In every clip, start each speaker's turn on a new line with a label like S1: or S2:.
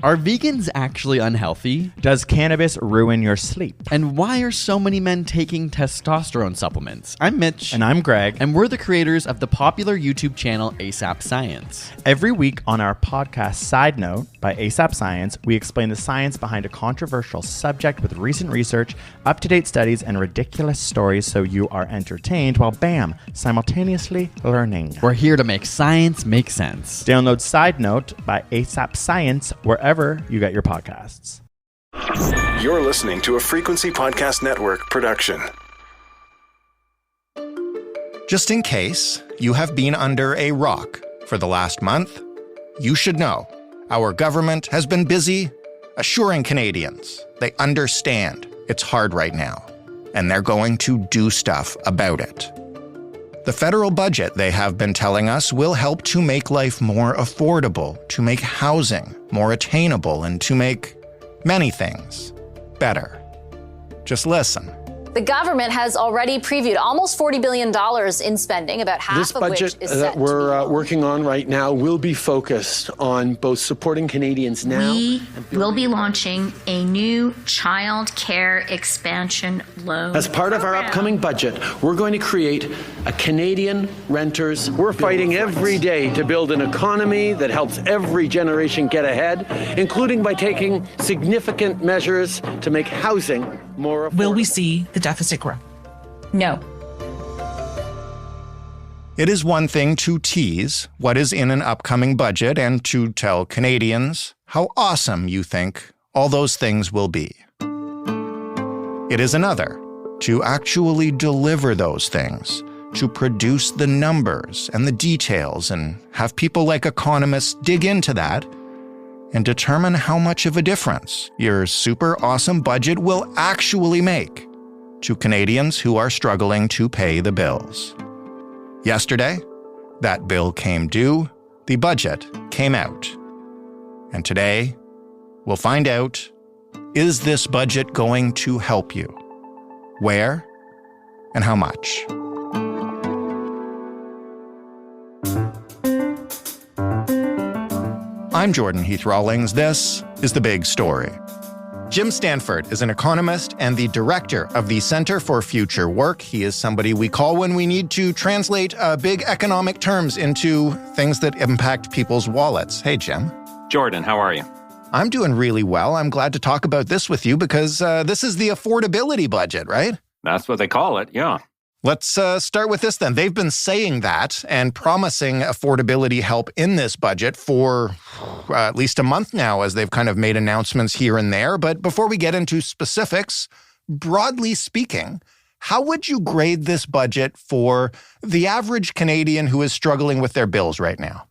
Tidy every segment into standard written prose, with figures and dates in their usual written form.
S1: Are vegans actually unhealthy?
S2: Does cannabis ruin your sleep?
S1: And why are so many men taking testosterone supplements? I'm Mitch.
S2: And I'm Greg.
S1: And we're the creators of the popular YouTube channel ASAP Science.
S2: Every week on our podcast Side Note by ASAP Science, we explain the science behind a controversial subject with recent research, up-to-date studies, and ridiculous stories so you are entertained while, bam, simultaneously learning.
S1: We're here to make science make sense.
S2: Download Side Note by ASAP Science wherever you get your podcasts.
S3: You're listening to a Frequency Podcast Network production.
S4: Just in case you have been under a rock for the last month, you should know our government has been busy assuring Canadians they understand it's hard right now, and they're going to do stuff about it. The federal budget, they have been telling us, will help to make life more affordable, to make housing more attainable, and to make many things better. Just listen.
S5: The government has already previewed almost $40 billion in spending, about half of which is set
S6: This budget that we're working on right now will be focused on both supporting Canadians now.
S7: We will be launching a new child care expansion loan.
S6: As part of our upcoming budget, we're going to create a Canadian renters. We're fighting every day to build an economy that helps every generation get ahead, including by taking significant measures to make housing more affordable.
S8: Will we see the deficit grow?
S7: No.
S4: It is one thing to tease what is in an upcoming budget and to tell Canadians how awesome you think all those things will be. It is another to actually deliver those things, to produce the numbers and the details and have people like economists dig into that and determine how much of a difference your super awesome budget will actually make to Canadians who are struggling to pay the bills. Yesterday, that bill came due, the budget came out. And today, we'll find out, is this budget going to help you? Where and how much? I'm Jordan Heath Rawlings. This is The Big Story. Jim Stanford is an economist and the director of the Center for Future Work. He is somebody we call when we need to translate big economic terms into things that impact people's wallets. Hey, Jim.
S9: Jordan, how are you?
S4: I'm doing really well. I'm glad to talk about this with you because this is the affordability budget, right?
S9: That's what they call it, yeah.
S4: Let's start with this then. They've been saying that and promising affordability help in this budget for at least a month now as they've kind of made announcements here and there. But before we get into specifics, broadly speaking, how would you grade this budget for the average Canadian who is struggling with their bills right now?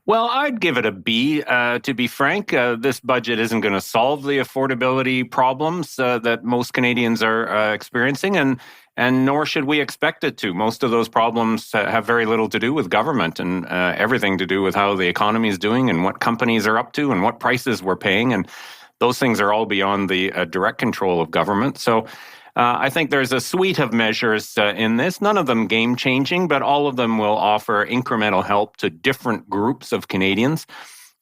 S9: Well, I'd give it a B. To be frank, this budget isn't going to solve the affordability problems that most Canadians are experiencing, and nor should we expect it to. Most of those problems have very little to do with government and everything to do with how the economy is doing and what companies are up to and what prices we're paying. And those things are all beyond the direct control of government. So I think there's a suite of measures in this, none of them game-changing, but all of them will offer incremental help to different groups of Canadians.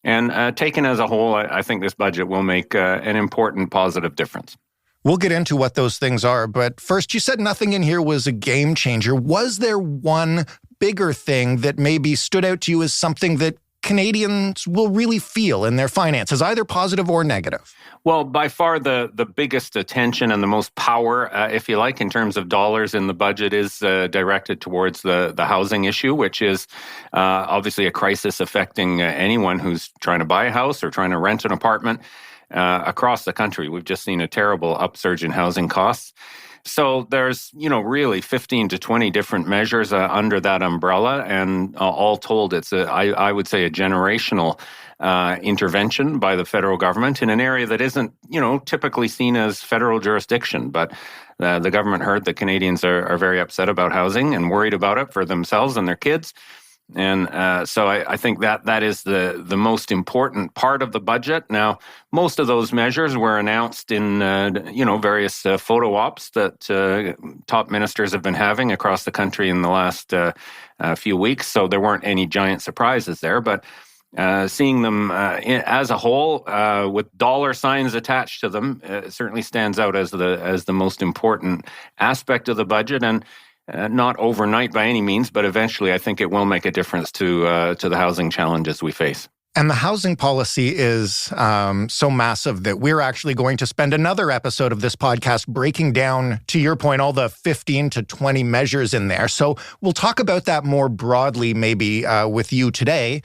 S9: And taken as a whole, I think this budget will make an important positive difference.
S4: We'll get into what those things are, but first, you said nothing in here was a game changer. Was there one bigger thing that maybe stood out to you as something that Canadians will really feel in their finances, either positive or negative?
S9: Well, by far the biggest attention and the most power, if you like, in terms of dollars in the budget is directed towards the housing issue, which is obviously a crisis affecting anyone who's trying to buy a house or trying to rent an apartment. Across the country, we've just seen a terrible upsurge in housing costs. So there's, really 15 to 20 different measures under that umbrella. And all told, it's, I would say, a generational intervention by the federal government in an area that isn't, typically seen as federal jurisdiction. But the government heard that Canadians are very upset about housing and worried about it for themselves and their kids. And so I think that is the most important part of the budget. Now, most of those measures were announced in, various photo ops that top ministers have been having across the country in the last few weeks. So there weren't any giant surprises there. But seeing them as a whole with dollar signs attached to them certainly stands out as the most important aspect of the budget, and not overnight by any means, but eventually I think it will make a difference to the housing challenges we face.
S4: And the housing policy is so massive that we're actually going to spend another episode of this podcast breaking down, to your point, all the 15 to 20 measures in there. So we'll talk about that more broadly maybe with you today.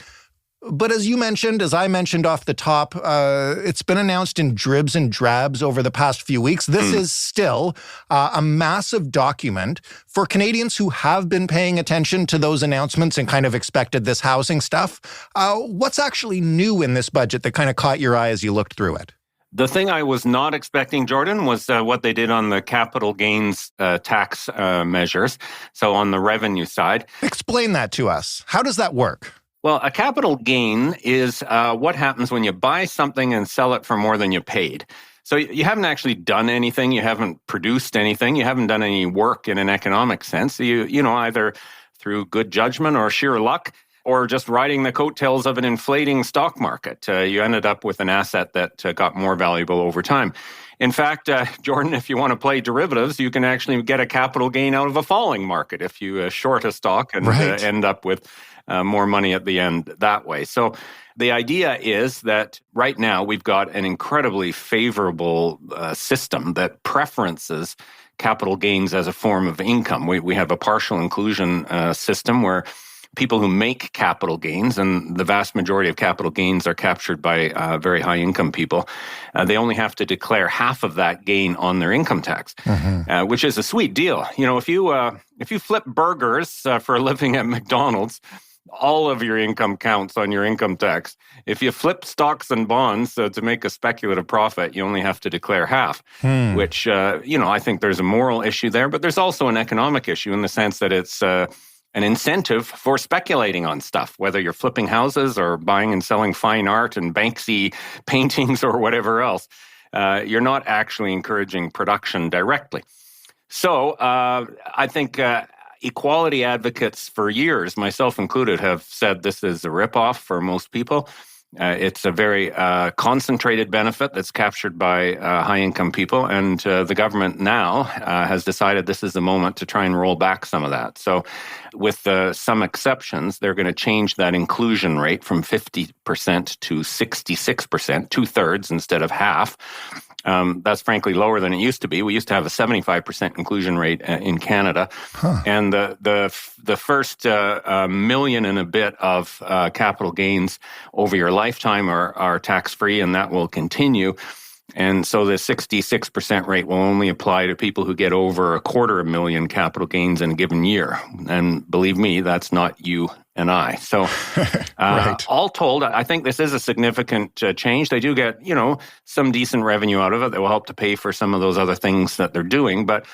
S4: But as you mentioned, as I mentioned off the top, it's been announced in dribs and drabs over the past few weeks. This is still a massive document for Canadians who have been paying attention to those announcements and kind of expected this housing stuff. What's actually new in this budget that kind of caught your eye as you looked through it?
S9: The thing I was not expecting, Jordan, was what they did on the capital gains tax measures, so on the revenue side.
S4: Explain that to us. How does that work?
S9: Well, a capital gain is what happens when you buy something and sell it for more than you paid. So you haven't actually done anything, you haven't produced anything, you haven't done any work in an economic sense. You know, either through good judgment or sheer luck, or just riding the coattails of an inflating stock market. You ended up with an asset that got more valuable over time. In fact, Jordan, if you want to play derivatives, you can actually get a capital gain out of a falling market if you short a stock and end up with more money at the end that way. So the idea is that right now we've got an incredibly favorable system that preferences capital gains as a form of income. We have a partial inclusion system where people who make capital gains, and the vast majority of capital gains are captured by very high income people, they only have to declare half of that gain on their income tax, which is a sweet deal. You know, if you flip burgers for a living at McDonald's, all of your income counts on your income tax. If you flip stocks and bonds to make a speculative profit, you only have to declare half, which, I think there's a moral issue there, but there's also an economic issue in the sense that it's an incentive for speculating on stuff, whether you're flipping houses or buying and selling fine art and Banksy paintings or whatever else. You're not actually encouraging production directly. So I think equality advocates for years, myself included, have said this is a ripoff for most people. It's a very concentrated benefit that's captured by high-income people, and the government now has decided this is the moment to try and roll back some of that. So with some exceptions, they're going to change that inclusion rate from 50% to 66%, two-thirds instead of half. That's frankly lower than it used to be. We used to have a 75% inclusion rate in Canada. And the first million and a bit of capital gains over your lifetime are tax-free, and that will continue. And so the 66% rate will only apply to people who get over $250,000 capital gains in a given year. And believe me, that's not you and I. So all told, I think this is a significant change. They do get, some decent revenue out of it that will help to pay for some of those other things that they're doing. But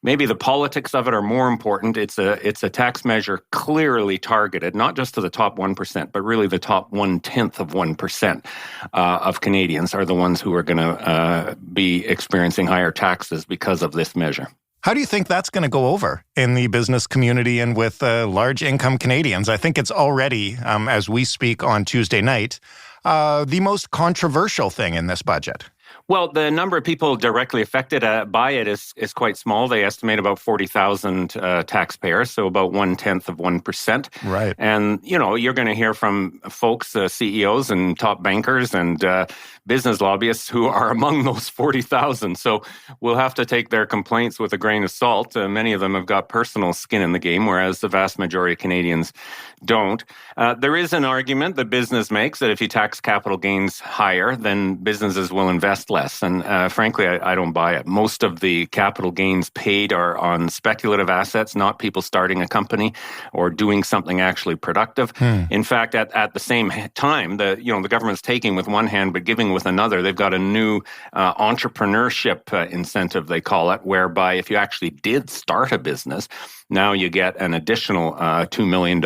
S9: maybe the politics of it are more important. It's a tax measure clearly targeted, not just to the top 1%, but really the top 0.1% of Canadians are the ones who are going to be experiencing higher taxes because of this measure.
S4: How do you think that's going to go over in the business community and with large income Canadians? I think it's already, as we speak on Tuesday night, the most controversial thing in this budget.
S9: Well, the number of people directly affected by it is quite small. They estimate about 40,000 taxpayers, so about 0.1%.
S4: Right.
S9: And, you're going to hear from folks, CEOs and top bankers and business lobbyists who are among those 40,000. So we'll have to take their complaints with a grain of salt. Many of them have got personal skin in the game, whereas the vast majority of Canadians don't. There is an argument that business makes that if you tax capital gains higher, then businesses will invest less. And frankly, I don't buy it. Most of the capital gains paid are on speculative assets, not people starting a company or doing something actually productive. In fact, at the same time, the government's taking with one hand but giving with another. They've got a new entrepreneurship incentive, they call it, whereby if you actually did start a business, now you get an additional $2 million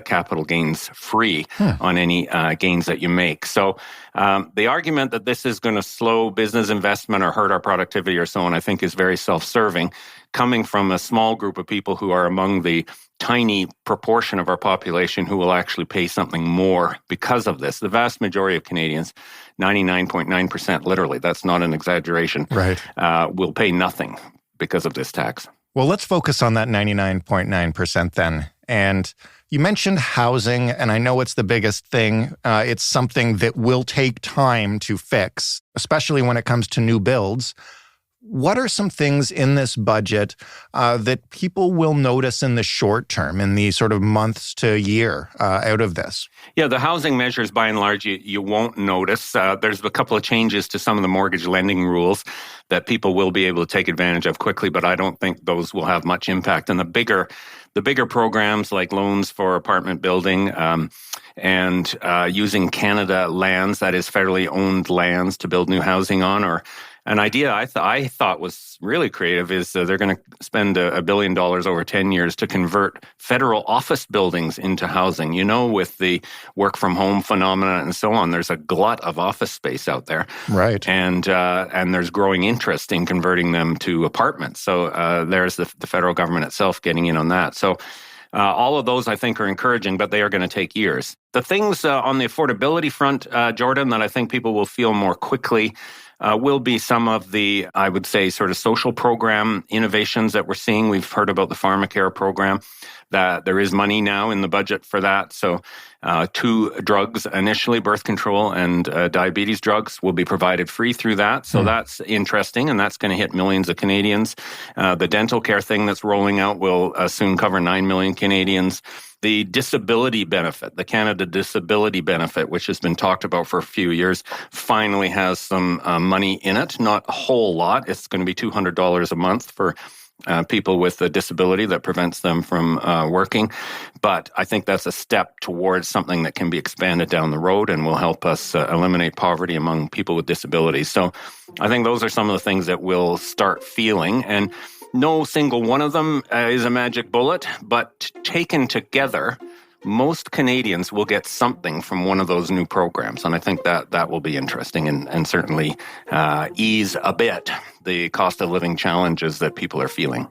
S9: capital gains free on any gains that you make. So the argument that this is going to slow business investment or hurt our productivity or so on, I think is very self-serving, coming from a small group of people who are among the tiny proportion of our population who will actually pay something more because of this. The vast majority of Canadians, 99.9%, literally, that's not an exaggeration,
S4: right,
S9: will pay nothing because of this tax.
S4: Well, let's focus on that 99.9% then. And you mentioned housing, and I know it's the biggest thing. It's something that will take time to fix, especially when it comes to new builds. What are some things in this budget that people will notice in the short term, in the sort of months to a year out of this?
S9: Yeah, the housing measures, by and large, you won't notice. There's a couple of changes to some of the mortgage lending rules that people will be able to take advantage of quickly, but I don't think those will have much impact. And the bigger programs like loans for apartment building and using Canada lands, that is federally owned lands to build new housing on, or an idea I thought was really creative is they're going to spend $1 billion over 10 years to convert federal office buildings into housing. You know, with the work from home phenomena and so on, there's a glut of office space out there.
S4: Right.
S9: And there's growing interest in converting them to apartments. So there's the federal government itself getting in on that. So all of those, I think, are encouraging, but they are going to take years. The things on the affordability front, Jordan, that I think people will feel more quickly will be some of the, I would say, sort of social program innovations that we're seeing. We've heard about the pharmacare program, that there is money now in the budget for that. So 2 drugs initially, birth control and diabetes drugs, will be provided free through that. So that's interesting, and that's going to hit millions of Canadians. The dental care thing that's rolling out will soon cover 9 million Canadians. The disability benefit, the Canada Disability Benefit, which has been talked about for a few years, finally has some money in it. Not a whole lot. It's going to be $200 a month for people with a disability that prevents them from working. But I think that's a step towards something that can be expanded down the road and will help us eliminate poverty among people with disabilities. So I think those are some of the things that we'll start feeling. And no single one of them is a magic bullet, but taken together, most Canadians will get something from one of those new programs. And I think that will be interesting and certainly ease a bit the cost of living challenges that people are feeling.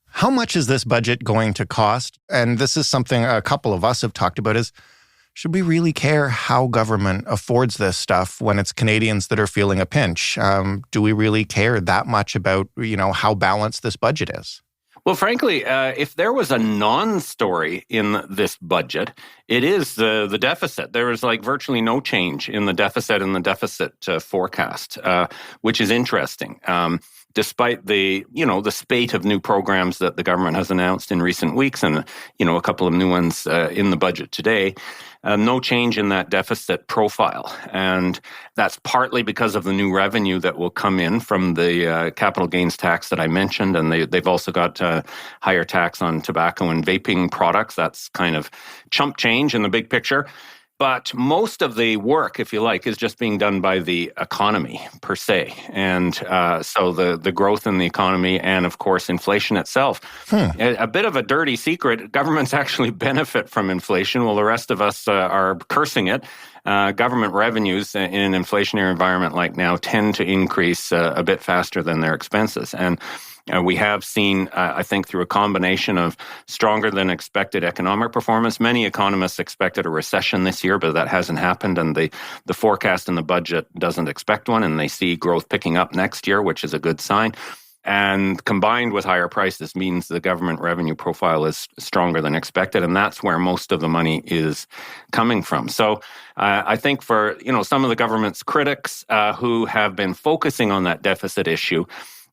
S4: How much is this budget going to cost? And this is something a couple of us have talked about is, should we really care how government affords this stuff when it's Canadians that are feeling a pinch? Do we really care that much about, how balanced this budget is?
S9: Well, frankly, if there was a non-story in this budget, it is the deficit. There was virtually no change in the deficit and the deficit forecast, which is interesting. Despite the spate of new programs that the government has announced in recent weeks and, a couple of new ones in the budget today, no change in that deficit profile. And that's partly because of the new revenue that will come in from the capital gains tax that I mentioned. And they've also got higher tax on tobacco and vaping products. That's kind of chump change in the big picture. But most of the work, if you like, is just being done by the economy per se. And so the growth in the economy and, of course, inflation itself. A bit of a dirty secret, governments actually benefit from inflation while the rest of us are cursing it. Government revenues in an inflationary environment like now tend to increase a bit faster than their expenses. And we have seen, I think, through a combination of stronger than expected economic performance. Many economists expected a recession this year, but that hasn't happened. And the forecast in the budget doesn't expect one. And they see growth picking up next year, which is a good sign. And combined with higher prices means the government revenue profile is stronger than expected. And that's where most of the money is coming from. So I think for some of the government's critics who have been focusing on that deficit issue,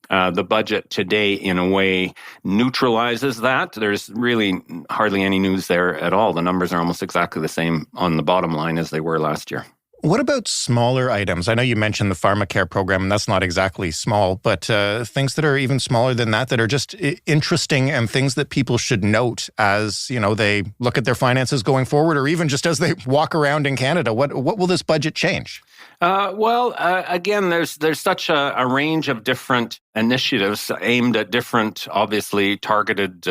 S9: the budget today, in a way, neutralizes that. There's really hardly any news there at all. The numbers are almost exactly the same on the bottom line as they were last year.
S4: What about smaller items? I know you mentioned the pharmacare program, and that's not exactly small, but things that are even smaller than that are just interesting and things that people should note as, they look at their finances going forward, or even just as they walk around in Canada. What will this budget change?
S9: Again, there's such a range of different initiatives aimed at different, obviously targeted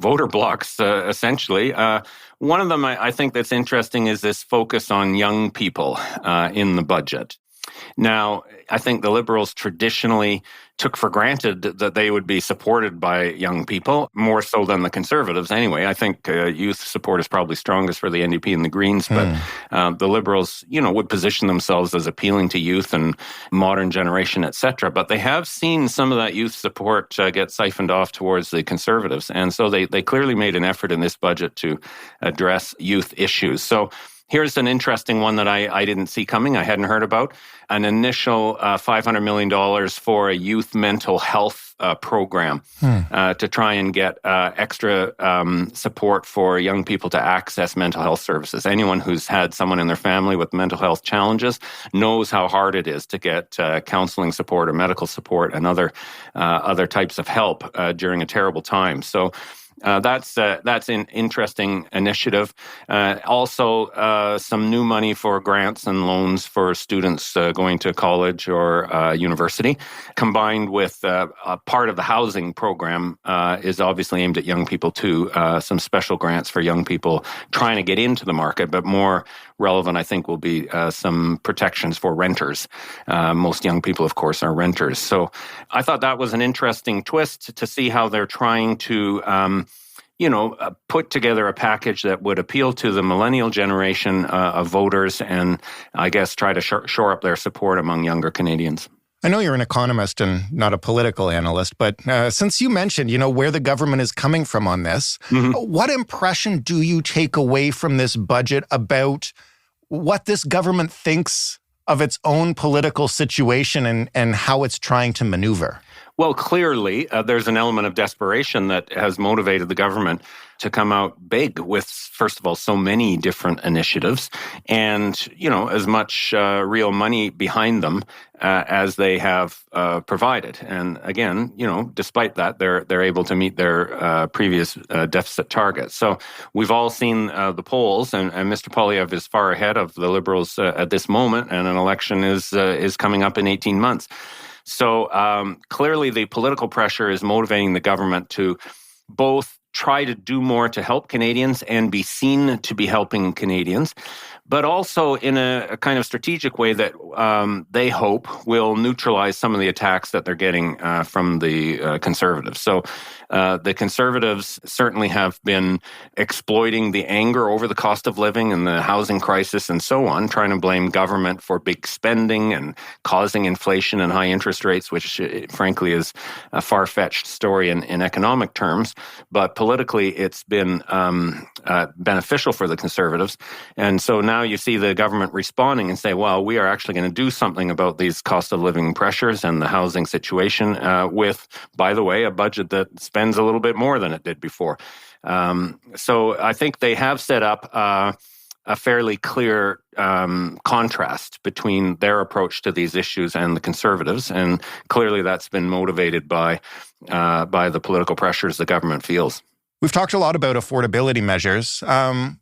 S9: voter blocks, essentially. One of them I think that's interesting is this focus on young people in the budget. Now, I think the Liberals traditionally took for granted that they would be supported by young people, more so than the Conservatives anyway. I think youth support is probably strongest for the NDP and the Greens, but the Liberals, would position themselves as appealing to youth and modern generation, etc. But they have seen some of that youth support get siphoned off towards the Conservatives. And so they clearly made an effort in this budget to address youth issues. So here's an interesting one that I didn't see coming, I hadn't heard about. An initial $500 million for a youth mental health program to try and get extra support for young people to access mental health services. Anyone who's had someone in their family with mental health challenges knows how hard it is to get counseling support or medical support and other types of help during a terrible time. So that's an interesting initiative. Also, some new money for grants and loans for students going to college or university, combined with a part of the housing program is obviously aimed at young people too. Some special grants for young people trying to get into the market, but more relevant, I think, will be some protections for renters. Most young people, of course, are renters. So I thought that was an interesting twist to see how they're trying to put together a package that would appeal to the millennial generation of voters and, I guess, try to shore up their support among younger Canadians.
S4: I know you're an economist and not a political analyst, but since you mentioned, where the government is coming from on this, what impression do you take away from this budget about what this government thinks of its own political situation and how it's trying to maneuver?
S9: Well, clearly, there's an element of desperation that has motivated the government to come out big with, first of all, so many different initiatives and, as much real money behind them as they have provided. And again, despite that, they're able to meet their previous deficit targets. So we've all seen the polls, and Mr. Poilievre is far ahead of the Liberals at this moment, and an election is coming up in 18 months. So clearly the political pressure is motivating the government to both try to do more to help Canadians and be seen to be helping Canadians, but also in a kind of strategic way that they hope will neutralize some of the attacks that they're getting from the Conservatives. So the Conservatives certainly have been exploiting the anger over the cost of living and the housing crisis and so on, trying to blame government for big spending and causing inflation and high interest rates, which frankly is a far-fetched story in economic terms. But politically, it's been beneficial for the Conservatives. And so now you see the government responding and say, well, we are actually going to do something about these cost of living pressures and the housing situation with, by the way, a budget that spends a little bit more than it did before. So I think they have set up a fairly clear contrast between their approach to these issues and the Conservatives. And clearly that's been motivated by the political pressures the government feels.
S4: We've talked a lot about affordability measures.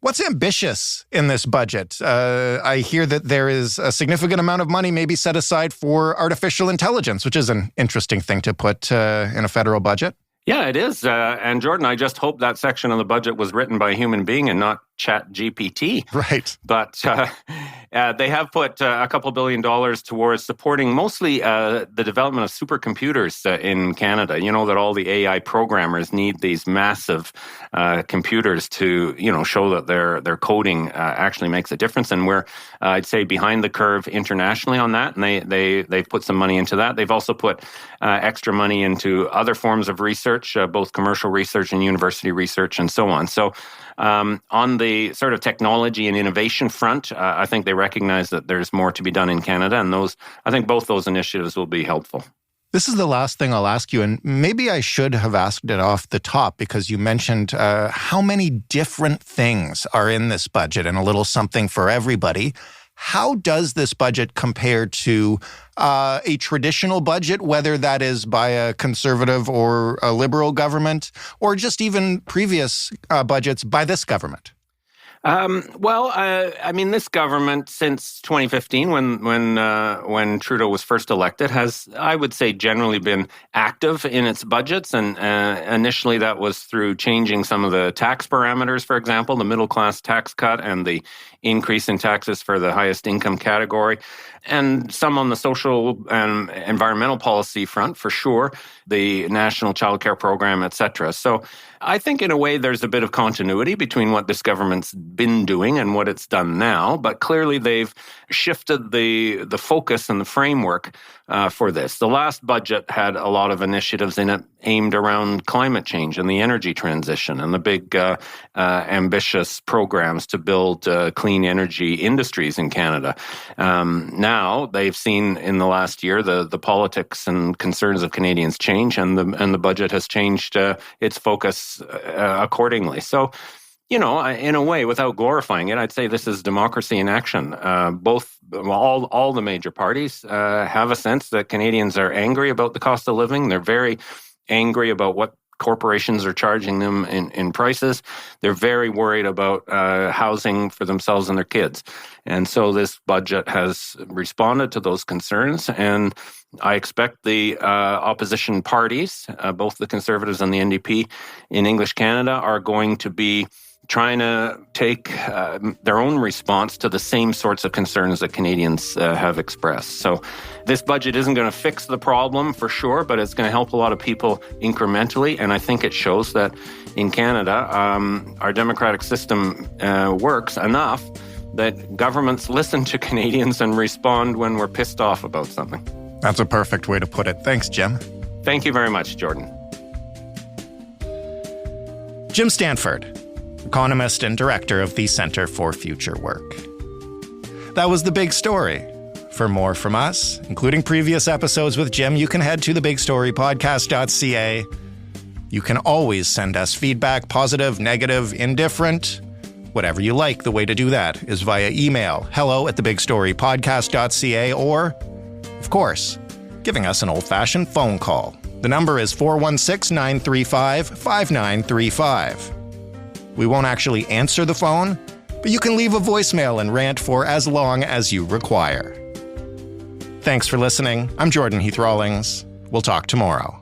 S4: What's ambitious in this budget? I hear that there is a significant amount of money maybe set aside for artificial intelligence, which is an interesting thing to put in a federal budget.
S9: Yeah, it is. And Jordan, I just hope that section of the budget was written by a human being and not ChatGPT.
S4: Right.
S9: But they have put a couple $1 billion towards supporting mostly the development of supercomputers in Canada. You know that all the AI programmers need these massive computers to, show that their coding actually makes a difference. And we're, I'd say, behind the curve internationally on that. And they've put some money into that. They've also put extra money into other forms of research, both commercial research and university research and so on. So on the sort of technology and innovation front, I think they recognize that there's more to be done in Canada, and I think both those initiatives will be helpful.
S4: This is the last thing I'll ask you, and maybe I should have asked it off the top because you mentioned how many different things are in this budget and a little something for everybody. How does this budget compare to a traditional budget, whether that is by a Conservative or a Liberal government, or just even previous budgets by this government?
S9: This government since 2015, when Trudeau was first elected, has, I would say, generally been active in its budgets. And initially that was through changing some of the tax parameters, for example, the middle class tax cut and the increase in taxes for the highest income category, and some on the social and environmental policy front, for sure, the National Child Care Program, et cetera. So I think in a way there's a bit of continuity between what this government's been doing and what it's done now, but clearly they've shifted the focus and the framework for this. The last budget had a lot of initiatives in it aimed around climate change and the energy transition and the big ambitious programs to build clean energy industries in Canada. Now they've seen in the last year the politics and concerns of Canadians change, and the budget has changed its focus accordingly. So, in a way, without glorifying it, I'd say this is democracy in action. All the major parties have a sense that Canadians are angry about the cost of living. They're very angry about what corporations are charging them in prices. They're very worried about housing for themselves and their kids. And so this budget has responded to those concerns. And I expect the opposition parties, both the Conservatives and the NDP in English Canada, are going to be trying to take their own response to the same sorts of concerns that Canadians have expressed. So this budget isn't going to fix the problem for sure, but it's going to help a lot of people incrementally. And I think it shows that in Canada, our democratic system works enough that governments listen to Canadians and respond when we're pissed off about something.
S4: That's a perfect way to put it. Thanks, Jim.
S9: Thank you very much, Jordan.
S4: Jim Stanford, economist and director of the Center for Future Work. That was The Big Story. For more from us, including previous episodes with Jim, you can head to thebigstorypodcast.ca. You can always send us feedback, positive, negative, indifferent, whatever you like. The way to do that is via email, hello@thebigstorypodcast.ca, or, of course, giving us an old-fashioned phone call. The number is 416-935-5935. We won't actually answer the phone, but you can leave a voicemail and rant for as long as you require. Thanks for listening. I'm Jordan Heath Rawlings. We'll talk tomorrow.